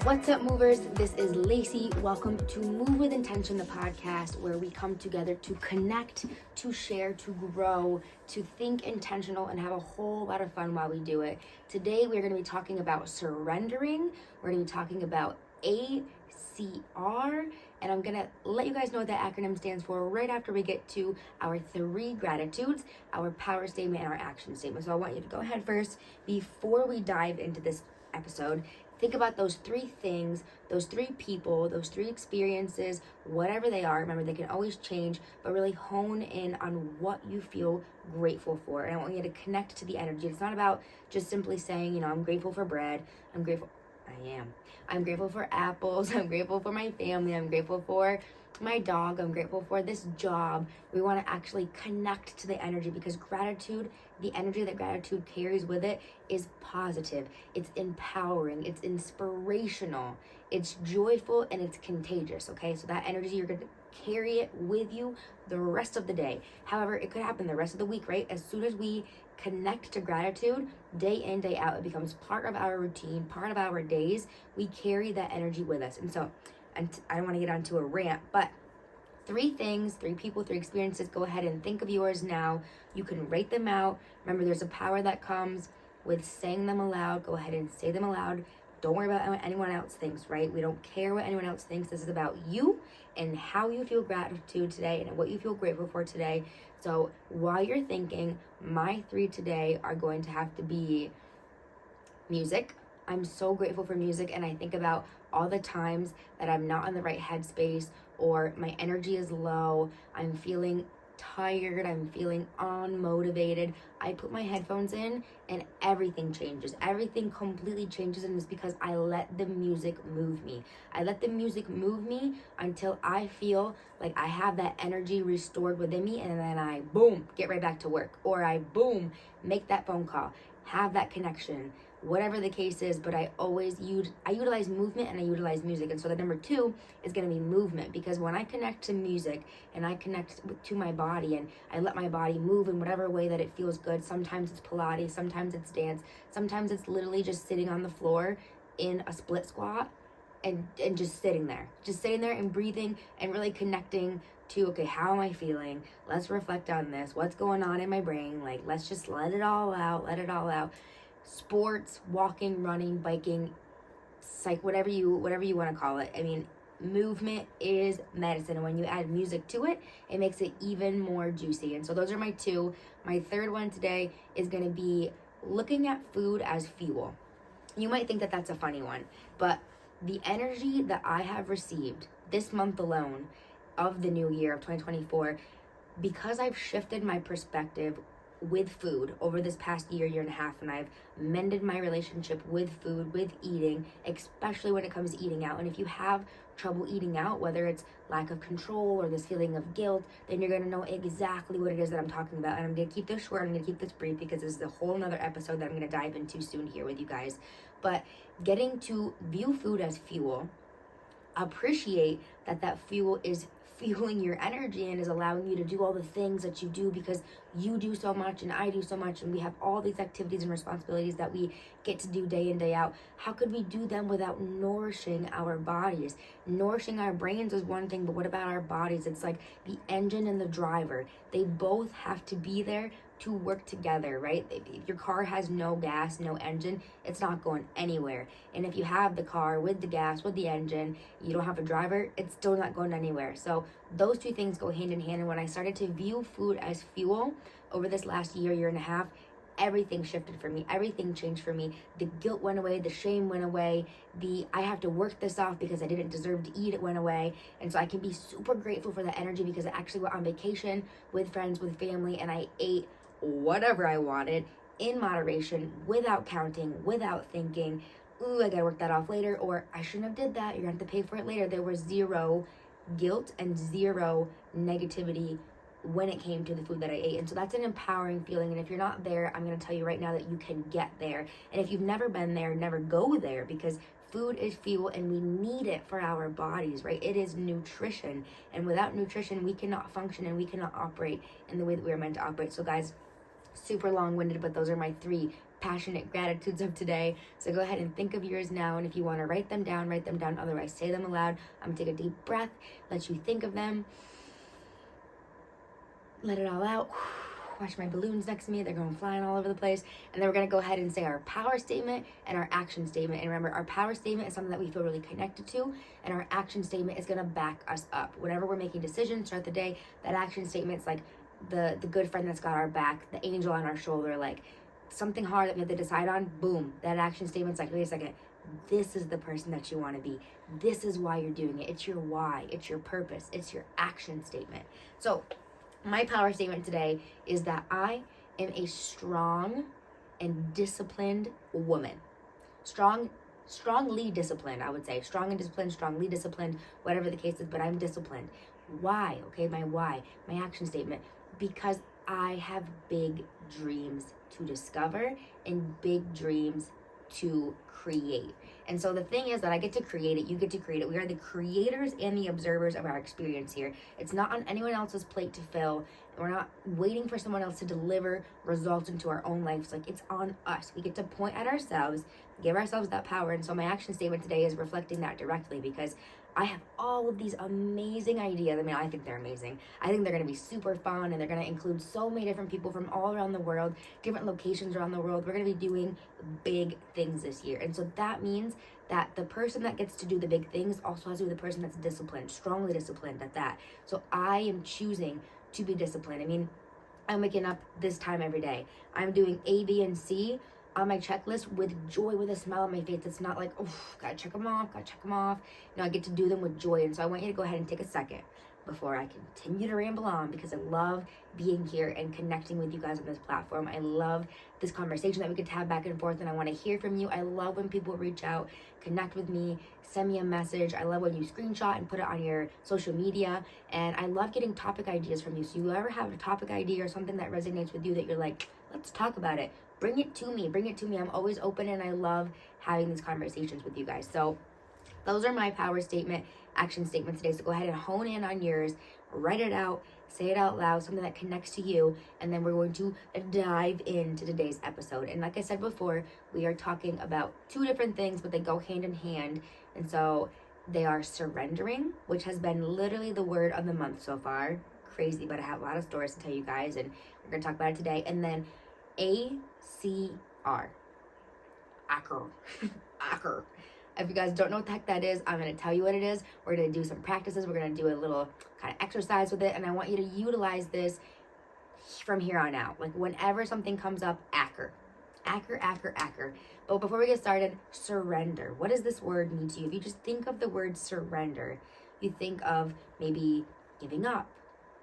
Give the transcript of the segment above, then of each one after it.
What's up, movers? This is Lacey. Welcome to Move with Intention, the podcast where we come together to connect, to share, to grow, to think intentional, and have a whole lot of fun while we do it. Today, we're going to be talking about surrendering. We're going to be talking about ACR, and I'm going to let you guys know what that acronym stands for right after we get to our 3 gratitudes, our power statement, and our action statement. So I want you to go ahead first before we dive into this episode. Think about those 3 things, those 3 people, those 3 experiences, whatever they are. Remember, they can always change, but really hone in on what you feel grateful for. And I want you to connect to the energy. It's not about just simply saying, I'm grateful for bread. I'm grateful for apples. I'm grateful for my family. I'm grateful for my dog. I'm grateful for this job. We want to actually connect to the energy, because gratitude, the energy that gratitude carries with it, is positive. It's empowering. It's inspirational. It's joyful, and it's contagious. Okay, so that energy, you're going to carry it with you the rest of the day. However, it could happen the rest of the week, right? As soon as we connect to gratitude, day in, day out, it becomes part of our routine, part of our days. We carry that energy with us. And so, and I don't want to get onto a rant, but 3 things, 3 people, 3 experiences. Go ahead and think of yours now. You can write them out. Remember, there's a power that comes with saying them aloud. Go ahead and say them aloud. Don't worry about what anyone else thinks, right? We don't care what anyone else thinks. This is about you and how you feel gratitude today and what you feel grateful for today. So while you're thinking, my 3 today are going to have to be music. I'm so grateful for music, and I think about all the times that I'm not in the right headspace, or my energy is low, I'm feeling tired, I'm feeling unmotivated. I put my headphones in and everything changes. Everything completely changes, and it's because I let the music move me. I let the music move me until I feel like I have that energy restored within me, and then I, boom, get right back to work. Or I, boom, make that phone call, have that connection, whatever the case is. But I utilize movement, and I utilize music. And so the number 2 is going to be movement, because when I connect to music and I connect to my body and I let my body move in whatever way that it feels good, sometimes it's Pilates, sometimes it's dance, sometimes it's literally just sitting on the floor in a split squat and just sitting there and breathing and really connecting to, okay, how am I feeling? Let's reflect on this. What's going on in my brain? Like, let's just let it all out. Sports, walking, running, biking, whatever you want to call it. I mean, movement is medicine, and when you add music to it, it makes it even more juicy. And so those are my 2. My 3rd one today is going to be looking at food as fuel. You might think that that's a funny one, but the energy that I have received this month alone of the new year of 2024, because I've shifted my perspective with food over this past year and a half, and I've mended my relationship with food, with eating, especially when it comes to eating out. And if you have trouble eating out, whether it's lack of control or this feeling of guilt, then you're going to know exactly what it is that I'm talking about. And I'm going to keep this short, I'm going to keep this brief, because this is a whole nother episode that I'm going to dive into soon here with you guys. But getting to view food as fuel, appreciate that fuel is fueling your energy and is allowing you to do all the things that you do, because you do so much and I do so much, and we have all these activities and responsibilities that we get to do day in, day out. How could we do them without nourishing our bodies? Nourishing our brains is one thing, but what about our bodies? It's like the engine and the driver. They both have to be there to work together, right? If your car has no gas, no engine, it's not going anywhere. And if you have the car with the gas, with the engine, you don't have a driver, it's still not going anywhere. So those 2 things go hand in hand. And when I started to view food as fuel over this last year and a half, everything shifted for me. Everything changed for me. The guilt went away. The shame went away. I have to work this off because I didn't deserve to eat, it went away. And so I can be super grateful for the energy, because I actually went on vacation with friends, with family, and I ate whatever I wanted in moderation, without counting, without thinking, ooh, I gotta work that off later, or I shouldn't have did that, you're gonna have to pay for it later. There was 0 guilt and 0 negativity when it came to the food that I ate. And so that's an empowering feeling. And if you're not there, I'm going to tell you right now that you can get there. And if you've never been there, never go there, because food is fuel and we need it for our bodies, right? It is nutrition. And without nutrition, we cannot function and we cannot operate in the way that we are meant to operate. So guys, super long-winded, but those are my 3 passionate gratitudes of today. So go ahead and think of yours now. And if you want to write them down, write them down. Otherwise, say them aloud. I'm going to take a deep breath, let you think of them. Let it all out. Watch my balloons next to me. They're going flying all over the place. And then we're going to go ahead and say our power statement and our action statement. And remember, our power statement is something that we feel really connected to. And our action statement is going to back us up. Whenever we're making decisions throughout the day, that action statement's like the good friend that's got our back, the angel on our shoulder, like something hard that we have to decide on. Boom. That action statement's like, wait a second. This is the person that you want to be. This is why you're doing it. It's your why. It's your purpose. It's your action statement. So my power statement today is that I am a strong and disciplined woman. Strongly disciplined, I would say. Strong and disciplined, strongly disciplined, whatever the case is, but I'm disciplined. Why? Okay, my why, my action statement. Because I have big dreams to discover and big dreams to create. And so the thing is that I get to create it, you get to create it. We are the creators and the observers of our experience here. It's not on anyone else's plate to fill. We're not waiting for someone else to deliver results into our own lives. Like, it's on us. We get to point at ourselves, give ourselves that power. And so my action statement today is reflecting that directly, because I have all of these amazing ideas. I mean, I think they're amazing. I think they're going to be super fun, and they're going to include so many different people from all around the world, different locations around the world. We're going to be doing big things this year. And so that means that the person that gets to do the big things also has to be the person that's disciplined, strongly disciplined at that. So I am choosing to be disciplined. I mean, I'm waking up this time every day. I'm doing A, B, and C on my checklist with joy, with a smile on my face. It's not like, oh, gotta check them off. You know, I get to do them with joy. And so I want you to go ahead and take a second before I continue to ramble on, because I love being here and connecting with you guys on this platform. I love this conversation that we get to have back and forth, and I want to hear from you. I love when people reach out, connect with me, send me a message. I love when you screenshot and put it on your social media, and I love getting topic ideas from you. So you ever have a topic idea or something that resonates with you that you're like, let's talk about it, bring it to me. I'm always open, and I love having these conversations with you guys. So those are my power statement, action statement today. So go ahead and hone in on yours, write it out, say it out loud, something that connects to you, and then we're going to dive into today's episode. And like I said before, we are talking about two different things, but they go hand in hand. And so they are surrendering, which has been literally the word of the month so far. Crazy, but I have a lot of stories to tell you guys, and we're going to talk about it today. And then ACR. ACR. If you guys don't know what the heck that is, I'm going to tell you what it is. We're going to do some practices. We're going to do a little kind of exercise with it. And I want you to utilize this from here on out. Like, whenever something comes up, ACR. But before we get started, surrender. What does this word mean to you? If you just think of the word surrender, you think of maybe giving up,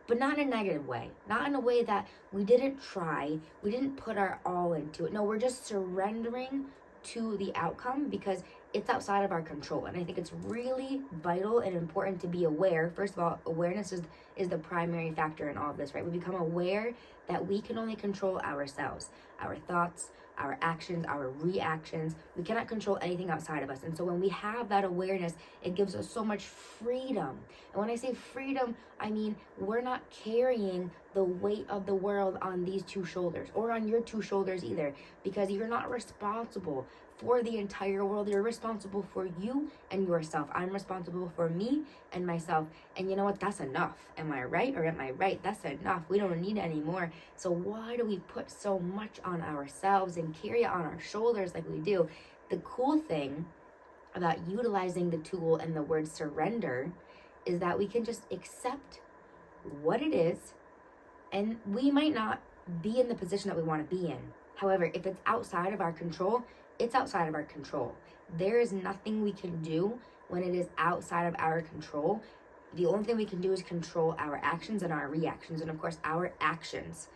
but not in a negative way. Not in a way that we didn't try, we didn't put our all into it. No, we're just surrendering to the outcome because it's outside of our control. And I think it's really vital and important to be aware. First of all, awareness is the primary factor in all of this, right? We become aware that we can only control ourselves, our thoughts, our actions, our reactions. We cannot control anything outside of us. And so when we have that awareness, it gives us so much freedom. And when I say freedom, I mean we're not carrying the weight of the world on these two shoulders, or on your two shoulders either, because you're not responsible for the entire world. You're responsible for you and yourself. I'm responsible for me and myself. And you know what? That's enough. Am I right or am I right? That's enough. We don't need any more. So why do we put so much on ourselves and carry it on our shoulders like we do? The cool thing about utilizing the tool and the word surrender is that we can just accept what it is, and we might not be in the position that we want to be in. However, if it's outside of our control, it's outside of our control. There is nothing we can do when it is outside of our control. The only thing we can do is control our actions and our reactions. And of course, our actions,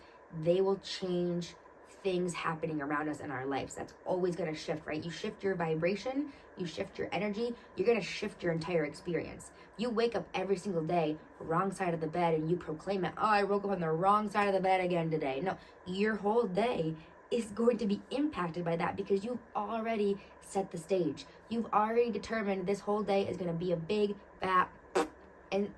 they will change things happening around us in our lives. That's always going to shift, right? You shift your vibration, you shift your energy, you're going to shift your entire experience. You wake up every single day, wrong side of the bed, and you proclaim it, oh, I woke up on the wrong side of the bed again today. No, your whole day is going to be impacted by that because you've already set the stage. You've already determined this whole day is going to be a big fat, and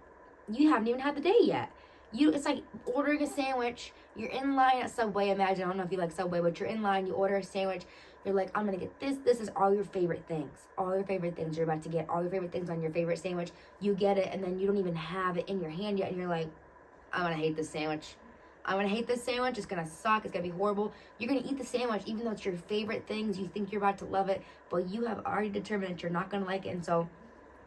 you haven't even had the day yet. It's like ordering a sandwich. You're in line at Subway. Imagine, I don't know if you like Subway, but you're in line. You order a sandwich. You're like, I'm gonna get this. This is all your favorite things. All your favorite things you're about to get. All your favorite things on your favorite sandwich. You get it, and then you don't even have it in your hand yet, and you're like, I'm gonna hate this sandwich. I'm gonna hate this sandwich. It's gonna suck. It's gonna be horrible. You're gonna eat the sandwich, even though it's your favorite things. You think you're about to love it, but you have already determined that you're not gonna like it, and so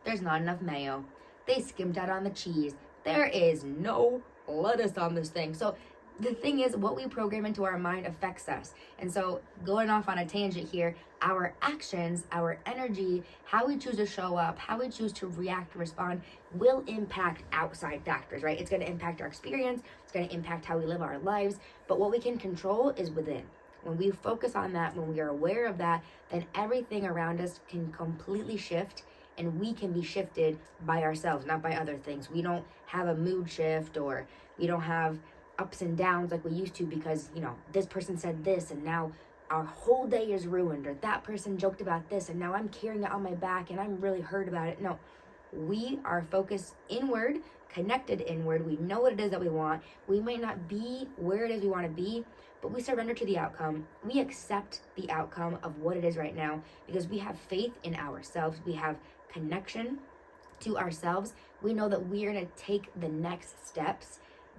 there's not enough mayo. They skimmed out on the cheese. There is no lettuce on this thing. So the thing is, what we program into our mind affects us. And so, going off on a tangent here, our actions, our energy, how we choose to show up, how we choose to react and respond will impact outside factors, right? It's going to impact our experience, it's going to impact how we live our lives, but what we can control is within. When we focus on that, when we are aware of that, then everything around us can completely shift, and we can be shifted by ourselves, not by other things. We don't have a mood shift, or we don't have ups and downs like we used to because, this person said this and now our whole day is ruined, or that person joked about this and now I'm carrying it on my back and I'm really hurt about it. No, we are focused inward, connected inward. We know what it is that we want. We might not be where it is we want to be, but we surrender to the outcome. We accept the outcome of what it is right now because we have faith in ourselves. We have connection to ourselves. We know that we are going to take the next steps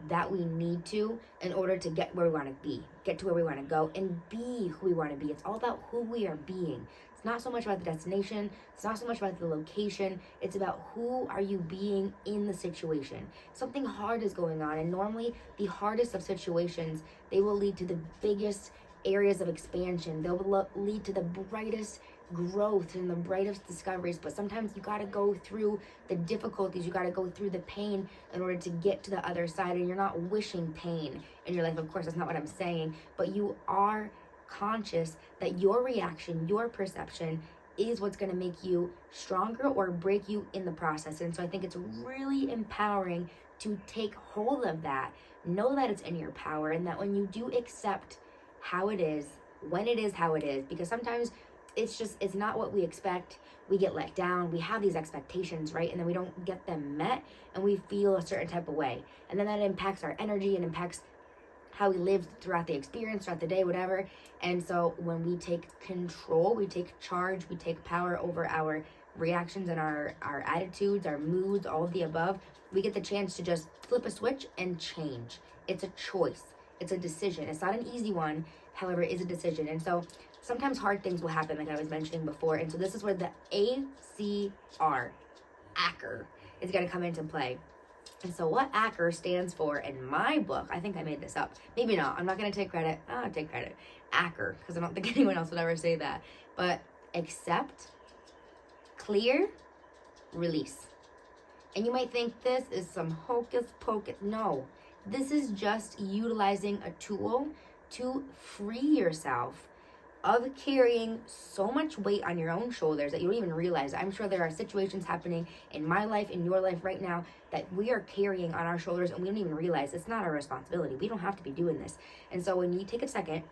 that we need to in order to get where we want to be, get to where we want to go, and be who we want to be. It's all about who we are being. It's not so much about the destination. It's not so much about the location. It's about who are you being in the situation. Something hard is going on, and normally the hardest of situations, they will lead to the biggest areas of expansion. They'll lead to the brightest growth and the brightest discoveries, but sometimes you got to go through the difficulties, you got to go through the pain in order to get to the other side. And you're not wishing pain in your life, of course, that's not what I'm saying, but you are conscious that your reaction, your perception is what's going to make you stronger or break you in the process. And so I think it's really empowering to take hold of that, know that it's in your power, and that when you do accept how it is, when it is how it is, because sometimes it's not what we expect. We get let down. We have these expectations, right? And then we don't get them met, and we feel a certain type of way. And then that impacts our energy and impacts how we live throughout the experience, throughout the day, whatever. And so when we take control, we take charge, we take power over our reactions and our attitudes, our moods, all of the above, we get the chance to just flip a switch and change. It's a choice. It's a decision. It's not an easy one. However, it is a decision. And so sometimes hard things will happen, like I was mentioning before. And so this is where the ACR, ACR, is going to come into play. And so what ACR stands for in my book, I think I made this up. Maybe not. I'm not going to take credit. I'll take credit. ACR, because I don't think anyone else would ever say that. But accept, clear, release. And you might think this is some hocus pocus. No, this is just utilizing a tool to free yourself of carrying so much weight on your own shoulders that you don't even realize. I'm sure there are situations happening in my life, in your life right now, that we are carrying on our shoulders and we don't even realize. It's not our responsibility. We don't have to be doing this. And so when you take a second,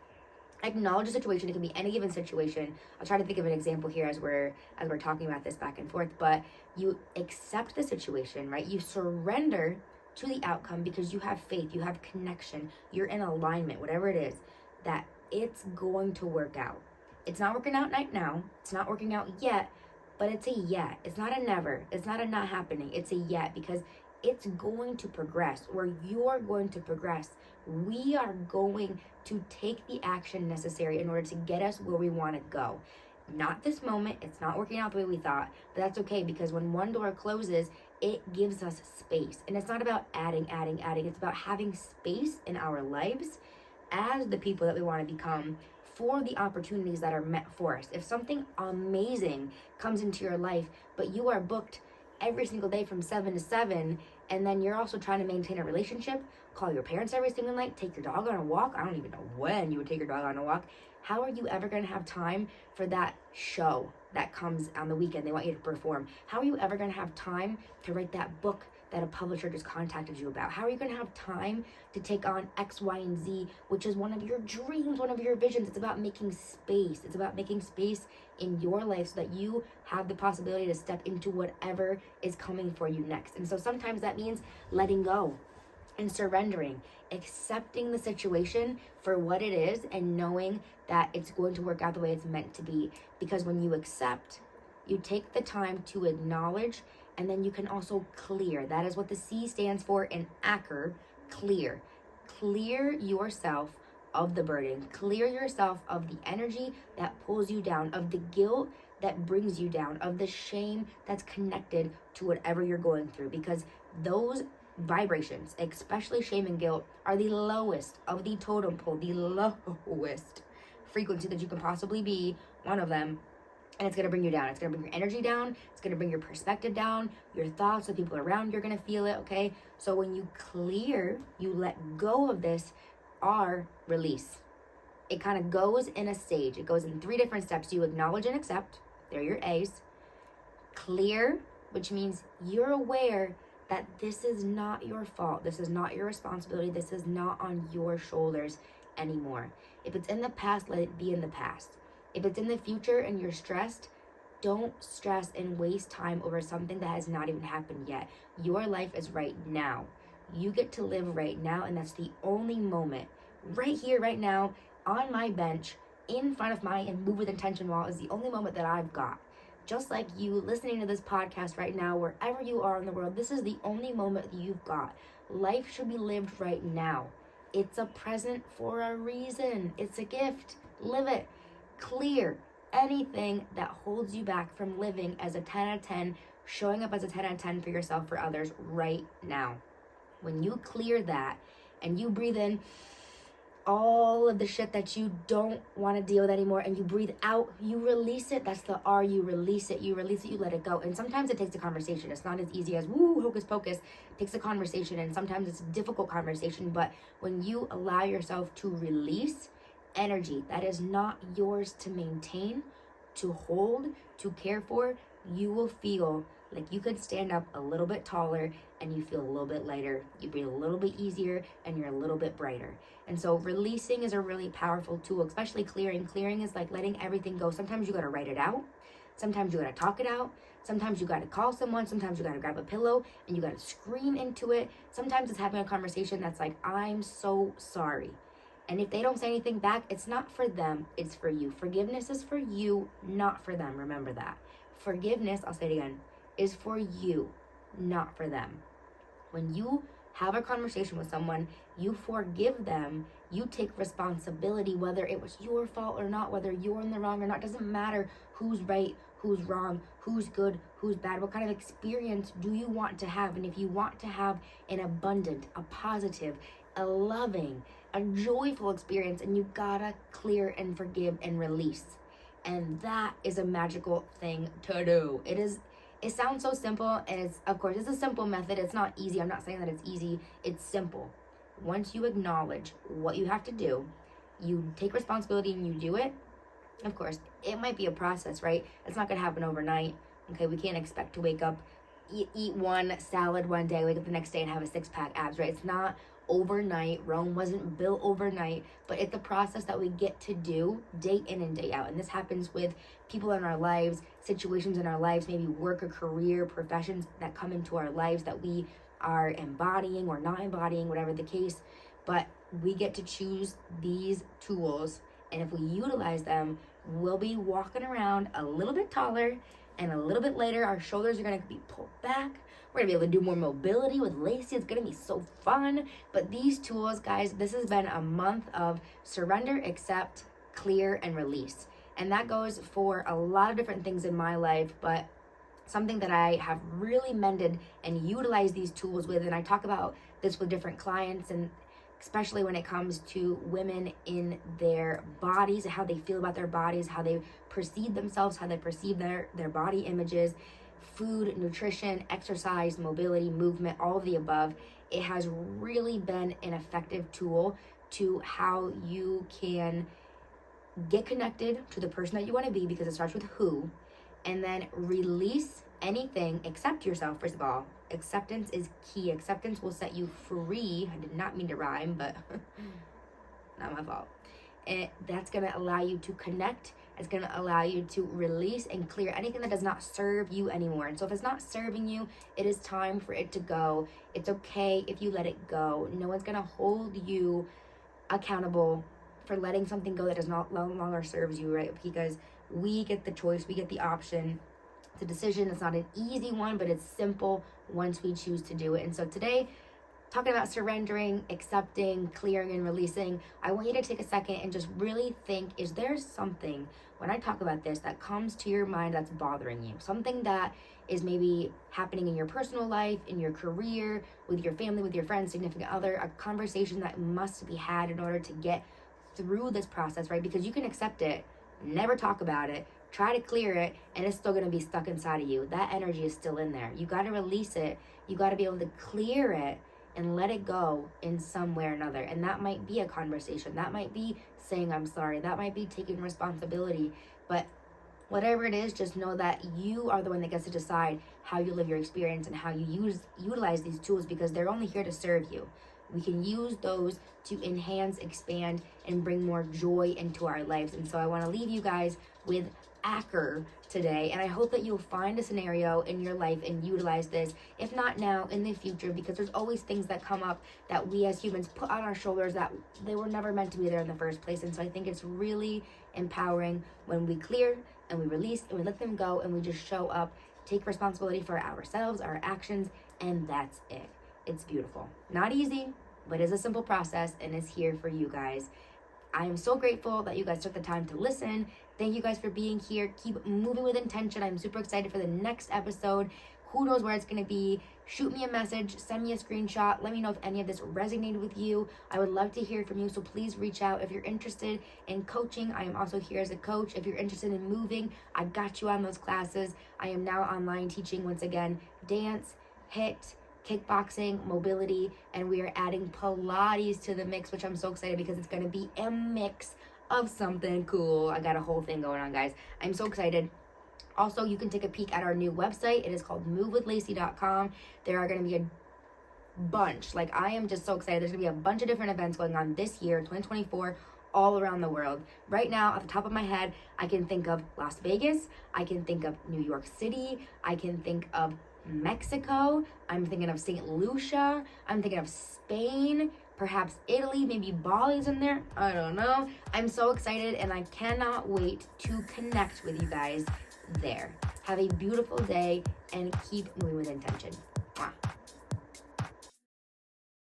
acknowledge a situation. It can be any given situation. I'll try to think of an example here as we're talking about this back and forth, but you accept the situation, right? You surrender to the outcome because you have faith, you have connection, you're in alignment, whatever it is, that it's going to work out. It's not working out right now. It's not working out yet, but it's a yet. It's not a never. It's not a not happening. It's a yet, because it's going to progress, or you're going to progress. We are going to take the action necessary in order to get us where we want to go. Not this moment. It's not working out the way we thought, but that's okay, because when one door closes, it gives us space. And it's not about adding. It's about having space in our lives as the people that we want to become for the opportunities that are meant for us. If something amazing comes into your life, but you are booked every single day from 7 to 7, and then you're also trying to maintain a relationship, call your parents every single night, take your dog on a walk. I don't even know when you would take your dog on a walk. How are you ever going to have time for that show that comes on the weekend they want you to perform? How are you ever going to have time to write that book that a publisher just contacted you about? How are you going to have time to take on X, Y, and Z, which is one of your dreams, one of your visions? It's about making space. It's about making space in your life so that you have the possibility to step into whatever is coming for you next. And so sometimes that means letting go. and surrendering, accepting the situation for what it is and knowing that it's going to work out the way it's meant to be. Because when you accept, you take the time to acknowledge, and then you can also clear. That is what the C stands for in ACR, clear. Clear yourself of the burden. Clear yourself of the energy that pulls you down, of the guilt that brings you down, of the shame that's connected to whatever you're going through. Because those vibrations, especially shame and guilt, are the lowest of the totem pole, the lowest frequency that you can possibly be, one of them. And it's going to bring you down. It's going to bring your energy down. It's going to bring your perspective down, your thoughts, the people around you are going to feel it, okay? So when you clear, you let go of this, R, release. It kind of goes in a stage. It goes in 3 different steps. You acknowledge and accept. They're your A's. Clear, which means you're aware that this is not your fault. This is not your responsibility. This is not on your shoulders anymore. If it's in the past, let it be in the past. If it's in the future and you're stressed, don't stress and waste time over something that has not even happened yet. Your life is right now. You get to live right now, and that's the only moment. Right here, right now, on my bench, in front of my and Move with Intention wall is the only moment that I've got. Just like you listening to this podcast right now, wherever you are in the world, this is the only moment that you've got. Life should be lived right now. It's a present for a reason. It's a gift. Live it. Clear anything that holds you back from living as a 10 out of 10, showing up as a 10 out of 10 for yourself, for others right now. When you clear that and you breathe in all of the shit that you don't want to deal with anymore, and you breathe out, you release it. That's the R. You release it. You release it. You let it go. And sometimes it takes a conversation. It's not as easy as woo, hocus pocus. It takes a conversation, and sometimes it's a difficult conversation. But when you allow yourself to release energy that is not yours to maintain, to hold, to care for, you will feel like you could stand up a little bit taller, and you feel a little bit lighter. You breathe a little bit easier, and you're a little bit brighter. And so releasing is a really powerful tool, especially clearing. Clearing is like letting everything go. Sometimes you got to write it out. Sometimes you got to talk it out. Sometimes you got to call someone. Sometimes you got to grab a pillow and you got to scream into it. Sometimes it's having a conversation that's like, I'm so sorry. And if they don't say anything back, it's not for them, it's for you. Forgiveness is for you, not for them. Remember that. Forgiveness, I'll say it again, is for you, not for them. When you have a conversation with someone, you forgive them, you take responsibility, whether it was your fault or not, whether you're in the wrong or not. It doesn't matter who's right, who's wrong, who's good, who's bad. What kind of experience do you want to have? And if you want to have an abundant, a positive, a loving, a joyful experience, and you gotta clear and forgive and release. And that is a magical thing to do. It sounds so simple, and it's a simple method. It's not easy. I'm not saying that it's easy. It's simple. Once you acknowledge what you have to do, you take responsibility and you do it. Of course, it might be a process, right? It's not gonna happen overnight. Okay, we can't expect to wake up, eat one salad one day, wake up the next day and have a 6-pack abs, right? It's not overnight. Rome wasn't built overnight, but it's a process that we get to do day in and day out. And this happens with people in our lives, situations in our lives, maybe work or career, professions that come into our lives that we are embodying or not embodying, whatever the case. But we get to choose these tools, and if we utilize them, we'll be walking around a little bit taller, and a little bit later our shoulders are going to be pulled back. We're going to be able to do more mobility with Lacey. It's going to be so fun. But these tools, guys, this has been a month of surrender, accept, clear, and release. And that goes for a lot of different things in my life, but something that I have really mended and utilized these tools with, and I talk about this with different clients, and especially when it comes to women in their bodies, how they feel about their bodies, how they perceive themselves, how they perceive their body images, food, nutrition, exercise, mobility, movement, all of the above. It has really been an effective tool to how you can get connected to the person that you want to be, because it starts with who, and then release anything except yourself. First of all, acceptance is key. Acceptance will set you free. I did not mean to rhyme, but not my fault. And that's going to allow you to connect It's going to allow you to release and clear anything that does not serve you anymore. And so if it's not serving you, it is time for it to go. It's okay if you let it go. No one's going to hold you accountable for letting something go that does not no longer serves you, right? Because we get the choice, we get the option. It's a decision. It's not an easy one, but it's simple once we choose to do it. And so today, talking about surrendering, accepting, clearing, and releasing, I want you to take a second and just really think, is there something, when I talk about this, that comes to your mind that's bothering you? Something that is maybe happening in your personal life, in your career, with your family, with your friends, significant other, a conversation that must be had in order to get through this process, right? Because you can accept it, never talk about it, try to clear it, and it's still going to be stuck inside of you. That energy is still in there. You got to release it. You got to be able to clear it and let it go in some way or another. And that might be a conversation. That might be saying I'm sorry. That might be taking responsibility. But whatever it is, just know that you are the one that gets to decide how you live your experience and how you utilize these tools, because they're only here to serve you. We can use those to enhance, expand, and bring more joy into our lives. And so I want to leave you guys with ACR today, and I hope that you'll find a scenario in your life and utilize this, if not now, in the future, because there's always things that come up that we as humans put on our shoulders that they were never meant to be there in the first place. And so I think it's really empowering when we clear and we release and we let them go and we just show up, take responsibility for ourselves, our actions, and that's it. It's beautiful. Not easy, but it's a simple process, and it's here for you guys. I am so grateful that you guys took the time to listen. Thank you guys for being here. Keep moving with intention. I'm super excited for the next episode. Who knows where it's going to be? Shoot me a message. Send me a screenshot. Let me know if any of this resonated with you. I would love to hear from you, so please reach out. If you're interested in coaching, I am also here as a coach. If you're interested in moving, I got you on those classes. I am now online teaching, once again, dance, HIIT, kickboxing, mobility, and we are adding Pilates to the mix, which I'm so excited because it's going to be a mix of something cool. I got a whole thing going on, guys. I'm so excited. Also, you can take a peek at our new website. It is called movewithlacey.com. There are going to be a bunch. Like, I am just so excited. There's going to be a bunch of different events going on this year, 2024, all around the world. Right now, off the top of my head, I can think of Las Vegas. I can think of New York City. I can think of Mexico. I'm thinking of St. Lucia. I'm thinking of Spain, perhaps Italy, maybe Bali's in there. I don't know. I'm so excited, and I cannot wait to connect with you guys there. Have a beautiful day and keep moving with intention. Mwah.